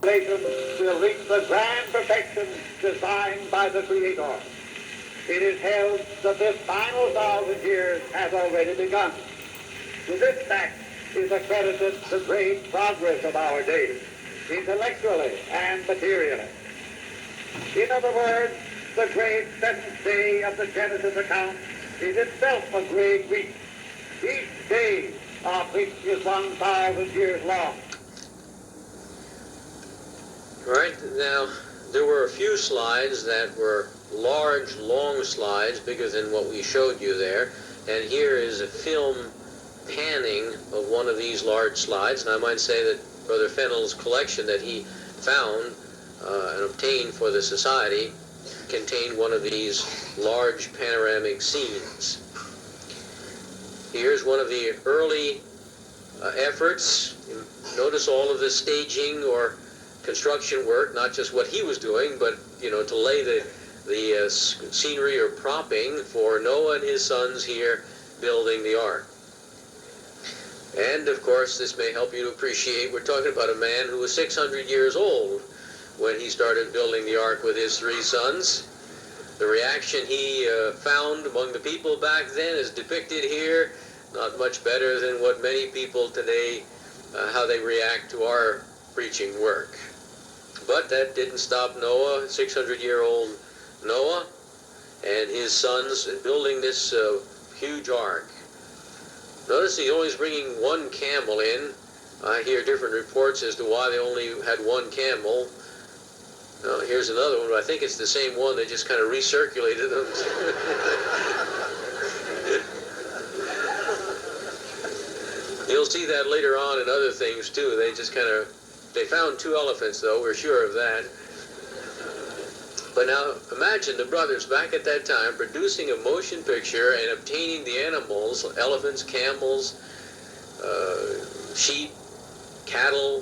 will reach the grand perfection designed by the Creator. It is held that this final 1,000 years has already begun. To this fact is accredited the great progress of our days, intellectually and materially. In other words, the great seventh day of the Genesis account is itself a great week, each day of which is 1,000 years long. All right, now there were a few slides that were large, long slides, bigger than what we showed you there, and here is a film panning of one of these large slides, and I might say that Brother Fennell's collection that he found and obtained for the Society contained one of these large panoramic scenes. Here's one of the early efforts. Notice all of the staging or construction work, not just what he was doing, but to lay the scenery or propping for Noah and his sons here building the ark. And of course, this may help you to appreciate we're talking about a man who was 600 years old when he started building the ark with his 3 sons. The reaction he found among the people back then is depicted here, not much better than what many people today, how they react to our preaching work. But that didn't stop Noah, 600-year-old Noah, and his sons building this huge ark. Notice he's always bringing one camel in. I hear different reports as to why they only had one camel. Here's another one, but I think it's the same one. They just kind of recirculated them. You'll see that later on in other things too. They found 2 elephants though, we're sure of that. But now imagine the brothers back at that time producing a motion picture and obtaining the animals, elephants, camels, sheep, cattle,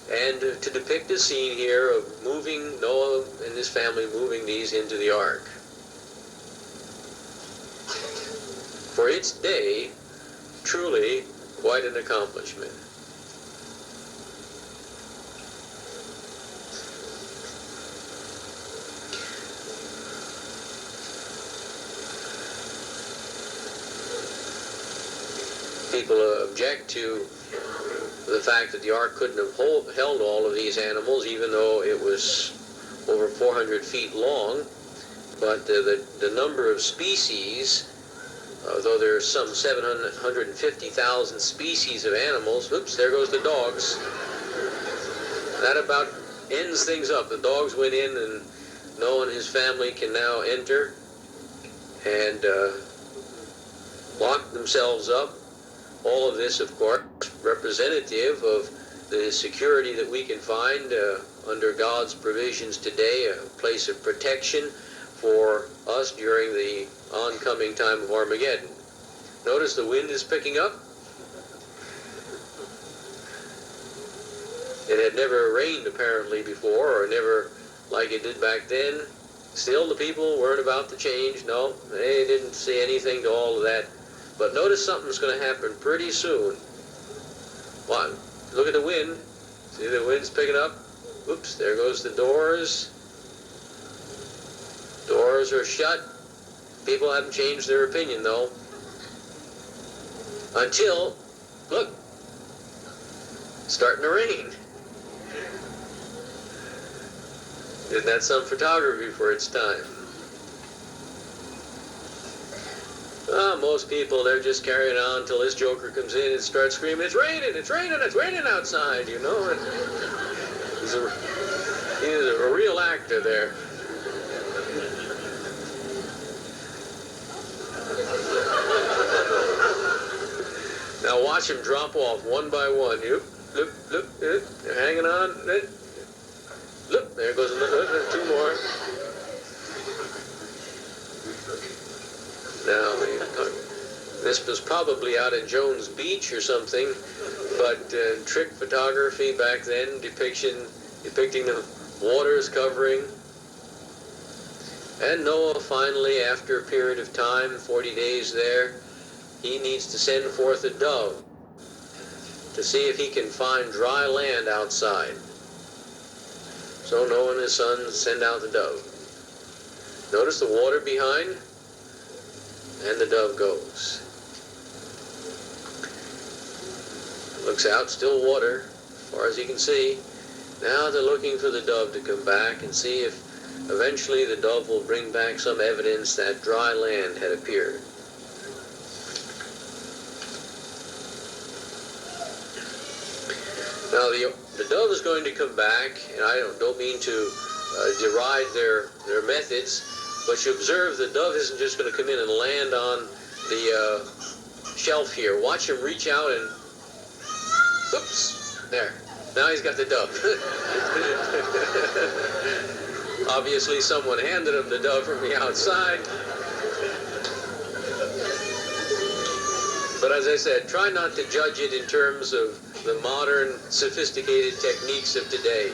and to depict a scene here of moving Noah and his family, moving these into the ark. For its day, truly quite an accomplishment. People object to the fact that the ark couldn't have held all of these animals, even though it was over 400 feet long. But the number of species, though there are some 750,000 species of animals, oops, there goes the dogs. That about ends things up. The dogs went in, and Noah and his family can now enter and lock themselves up. All of this, of course, representative of the security that we can find under God's provisions today, a place of protection for us during the oncoming time of Armageddon. Notice the wind is picking up. It had never rained apparently before, or never like it did back then. Still, the people weren't about to change. No, they didn't see anything to all of that. But notice something's going to happen pretty soon. What? Look at the wind. See the wind's picking up? Oops, there goes the doors. Doors are shut. People haven't changed their opinion, though. Until, look, it's starting to rain. Isn't that some photography for its time? Most people, they're just carrying on until this joker comes in and starts screaming, it's raining, it's raining, it's raining outside, you know. And he's a real actor there. Now watch him drop off one by one. Look, they're hanging on. Look, there goes another, 2 more. Now, this was probably out in Jones Beach or something, but trick photography back then, depicting the waters covering. And Noah finally, after a period of time, 40 days there, he needs to send forth a dove to see if he can find dry land outside. So Noah and his sons send out the dove. Notice the water behind, and the dove goes. Looks out, still water, as far as you can see. Now they're looking for the dove to come back and see if eventually the dove will bring back some evidence that dry land had appeared. Now the dove is going to come back, and I don't mean to deride their methods, but you observe the dove isn't just going to come in and land on the shelf here. Watch him reach out and, oops, there. Now he's got the dove. Obviously someone handed him the dove from the outside. But as I said, try not to judge it in terms of the modern, sophisticated techniques of today.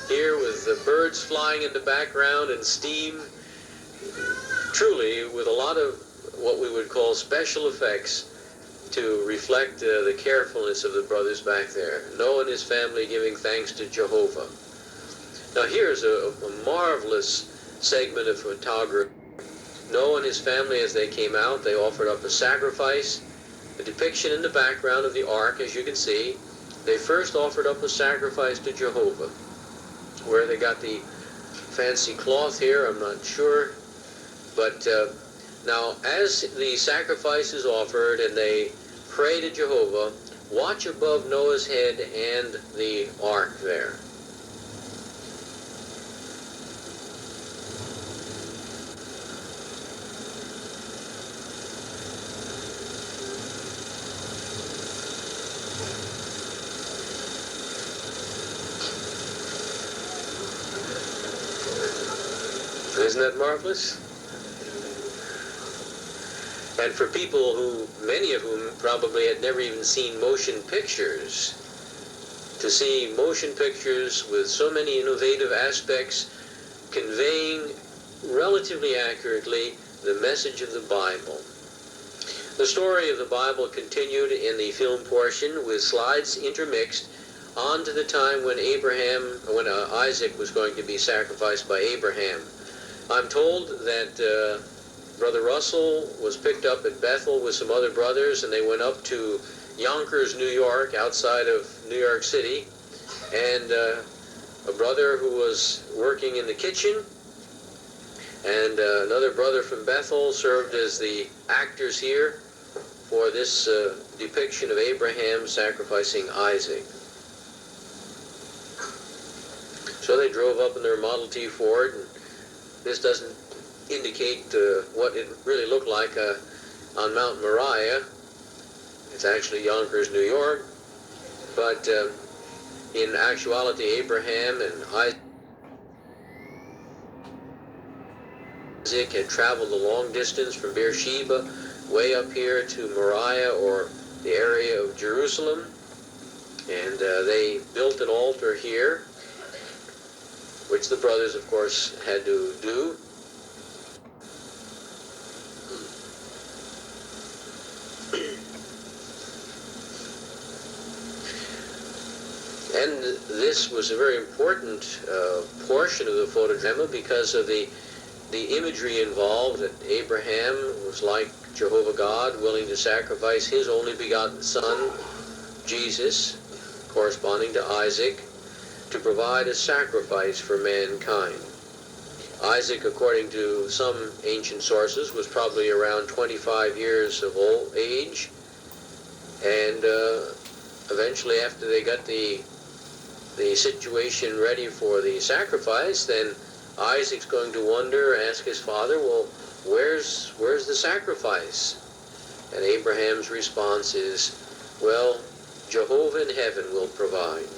Here with the birds flying in the background and steam, truly with a lot of what we would call special effects to reflect the carefulness of the brothers back there. Noah and his family giving thanks to Jehovah. Now here's a marvelous segment of photography. Noah and his family, as they came out, they offered up a sacrifice. A depiction in the background of the ark, as you can see. They first offered up a sacrifice to Jehovah. Where they got the fancy cloth here, I'm not sure. But now, as the sacrifice is offered and they pray to Jehovah, watch above Noah's head and the ark there. Isn't that marvelous? And for people who, many of whom probably had never even seen motion pictures, to see motion pictures with so many innovative aspects conveying relatively accurately the message of the Bible. The story of the Bible continued in the film portion with slides intermixed on to the time when Isaac was going to be sacrificed by Abraham. I'm told that Brother Russell was picked up at Bethel with some other brothers, and they went up to Yonkers, New York, outside of New York City, and a brother who was working in the kitchen, and another brother from Bethel served as the actors here for this depiction of Abraham sacrificing Isaac. So they drove up in their Model T Ford, and this doesn't indicate what it really looked like on Mount Moriah. It's actually Yonkers, New York. But in actuality, Abraham and Isaac had traveled a long distance from Beersheba way up here to Moriah, or the area of Jerusalem. And they built an altar here, which the brothers, of course, had to do. And this was a very important portion of the photodrama because of the imagery involved, that Abraham was like Jehovah God, willing to sacrifice his only begotten son, Jesus, corresponding to Isaac, to provide a sacrifice for mankind. Isaac, according to some ancient sources, was probably around 25 years of old age, and eventually, after they got the situation ready for the sacrifice, then Isaac's going to wonder, ask his father, well, where's the sacrifice? And Abraham's response is, well, Jehovah in heaven will provide.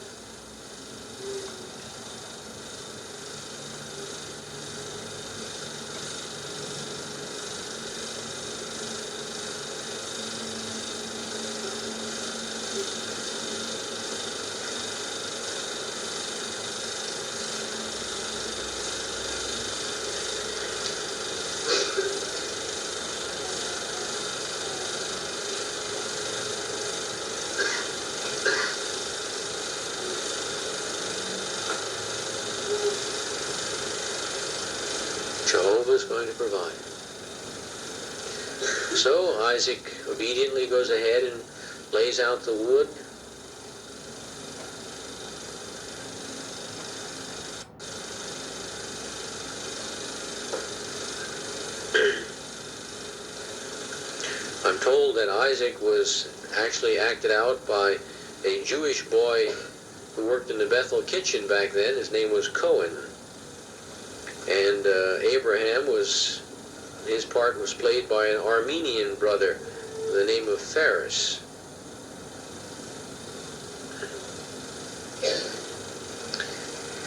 provide. So Isaac obediently goes ahead and lays out the wood. I'm told that Isaac was actually acted out by a Jewish boy who worked in the Bethel kitchen back then. His name was Cohen. And Abraham his part was played by an Armenian brother, the name of Ferris.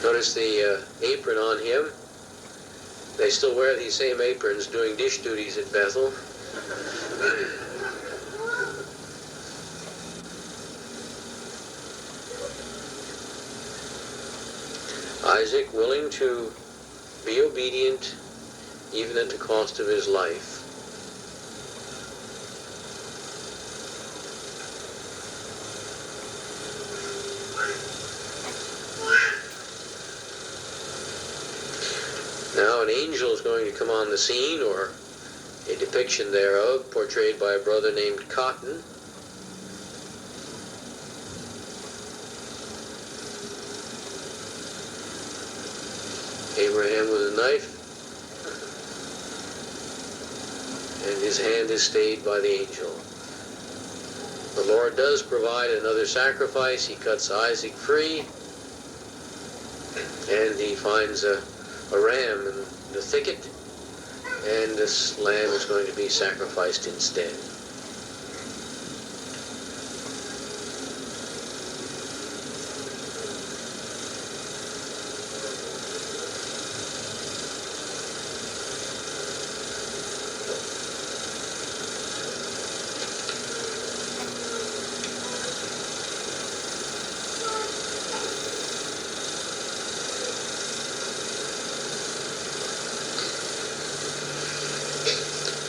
Notice the apron on him. They still wear these same aprons doing dish duties at Bethel. Isaac willing to be obedient even at the cost of his life. Now an angel is going to come on the scene, or a depiction thereof, portrayed by a brother named Cotton. Abraham with a knife, and his hand is stayed by the angel. The Lord does provide another sacrifice. He cuts Isaac free, and he finds a ram in the thicket, and this lamb is going to be sacrificed instead.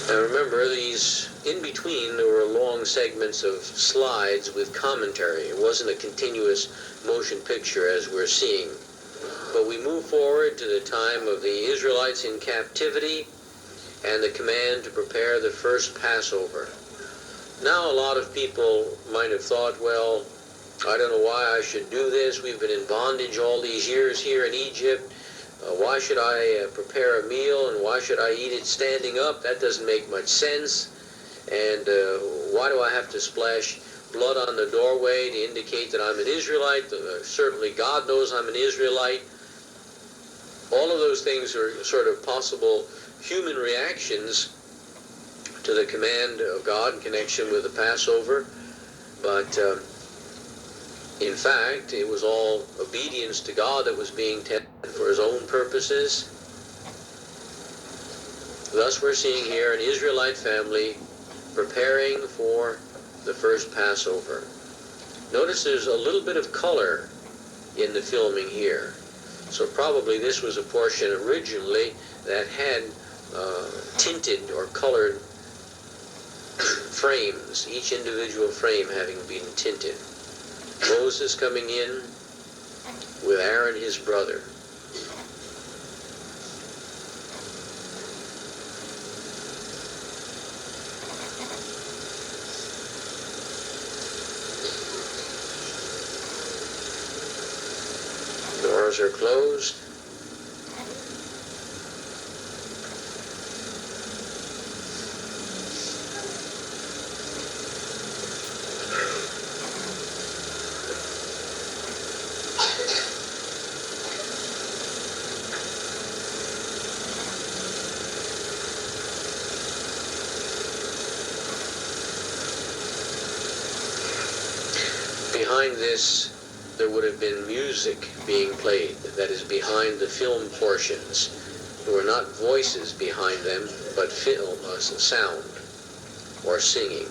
Now remember, in between there were long segments of slides with commentary. It wasn't a continuous motion picture as we're seeing. But we move forward to the time of the Israelites in captivity and the command to prepare the first Passover. Now a lot of people might have thought, well, I don't know why I should do this. We've been in bondage all these years here in Egypt. Why should I prepare a meal, and why should I eat it standing up? That doesn't make much sense. And why do I have to splash blood on the doorway to indicate that I'm an Israelite? Certainly God knows I'm an Israelite. All of those things are sort of possible human reactions to the command of God in connection with the Passover. But in fact, it was all obedience to God that was being tested for his own purposes. Thus we're seeing here an Israelite family preparing for the first Passover. Notice there's a little bit of color in the filming here. So probably this was a portion originally that had tinted or colored frames, each individual frame having been tinted. Moses coming in with Aaron, his brother. Doors are closed. Behind this, there would have been music being played, that is, behind the film portions. There were not voices behind them, but film, sound, or singing.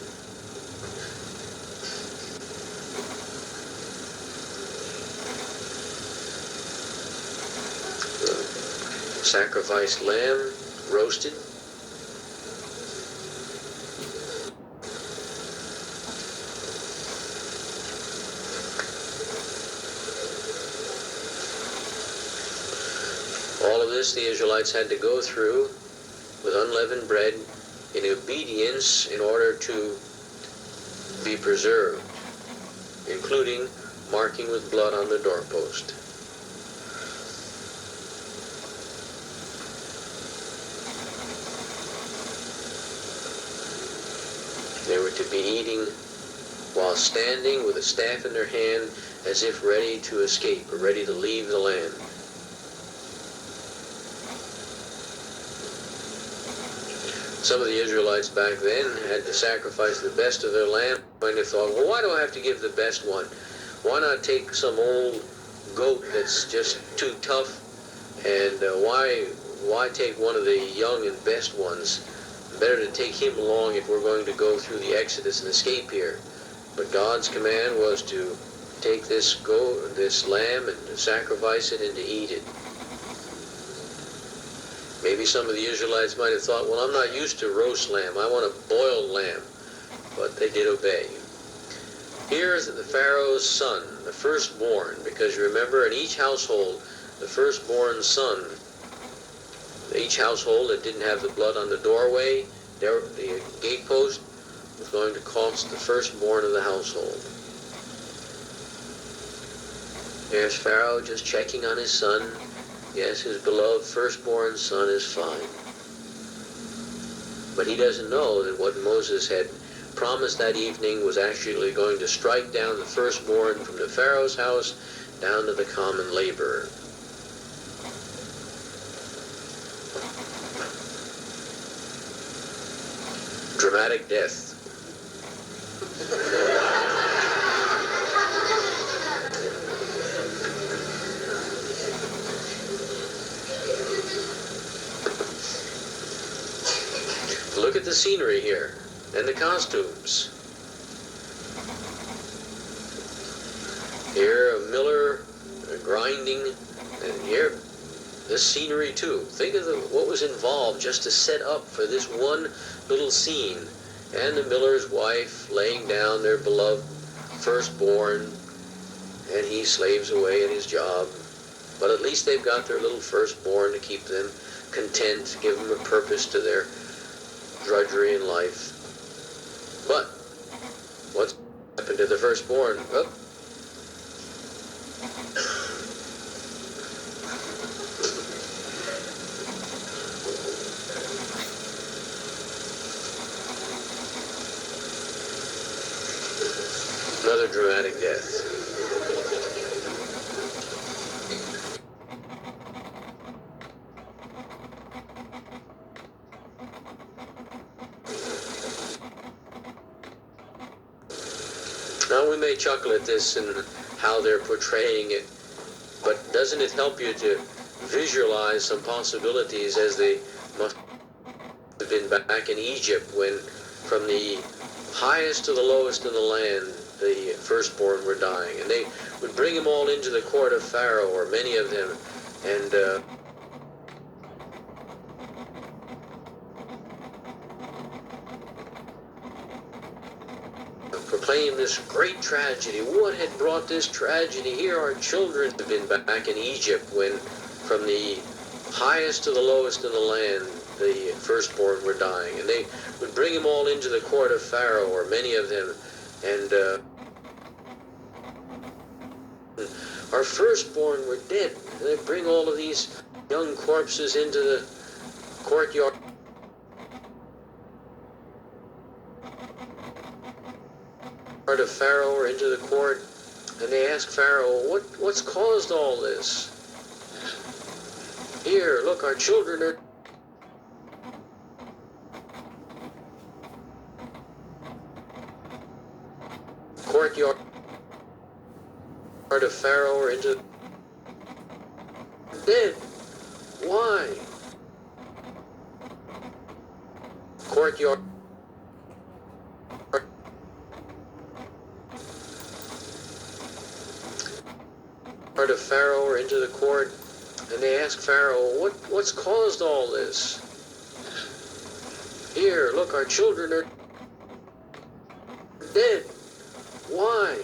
The sacrificed lamb, roasted. All of this the Israelites had to go through with unleavened bread in obedience in order to be preserved, including marking with blood on the doorpost. They were to be eating while standing with a staff in their hand, as if ready to escape or ready to leave the land. Some of the Israelites back then had to sacrifice the best of their lamb. And they thought, well, why do I have to give the best one? Why not take some old goat that's just too tough? And why take one of the young and best ones? Better to take him along if we're going to go through the Exodus and escape here. But God's command was to take this lamb and to sacrifice it and to eat it. Maybe some of the Israelites might have thought, well, I'm not used to roast lamb. I want a boiled lamb. But they did obey. Here's the Pharaoh's son, the firstborn, because you remember in each household, the firstborn son, each household that didn't have the blood on the doorway, the gatepost, was going to cost the firstborn of the household. There's Pharaoh just checking on his son. Yes, his beloved firstborn son is fine. But he doesn't know that what Moses had promised that evening was actually going to strike down the firstborn from the Pharaoh's house down to the common laborer. Dramatic death. Look at the scenery here and the costumes. Here a miller grinding, and here this scenery too. Think of what was involved just to set up for this one little scene. And the miller's wife laying down their beloved firstborn, and he slaves away at his job. But at least they've got their little firstborn to keep them content, give them a purpose to their drudgery in life. But what's happened to the firstborn? Oh. Another dramatic death. Now we may chuckle at this and how they're portraying it, but doesn't it help you to visualize some possibilities as they must have been back in Egypt when from the highest to the lowest in the land the firstborn were dying, and they would bring them all into the court of Pharaoh, or many of them, and proclaim this great tragedy. What had brought this tragedy? Here our children have been back in Egypt when from the highest to the lowest in the land the firstborn were dying, and they would bring them all into the court of Pharaoh, or many of them, and our firstborn were dead. And they bring all of these young corpses into the courtyard of Pharaoh, or into the court, and they ask Pharaoh, what's caused all this? Here, look, our children are courtyard of Pharaoh, or into dead. Why? Courtyard of Pharaoh, or into the court, and they ask Pharaoh, what's caused all this? Here, look, our children are dead. Why?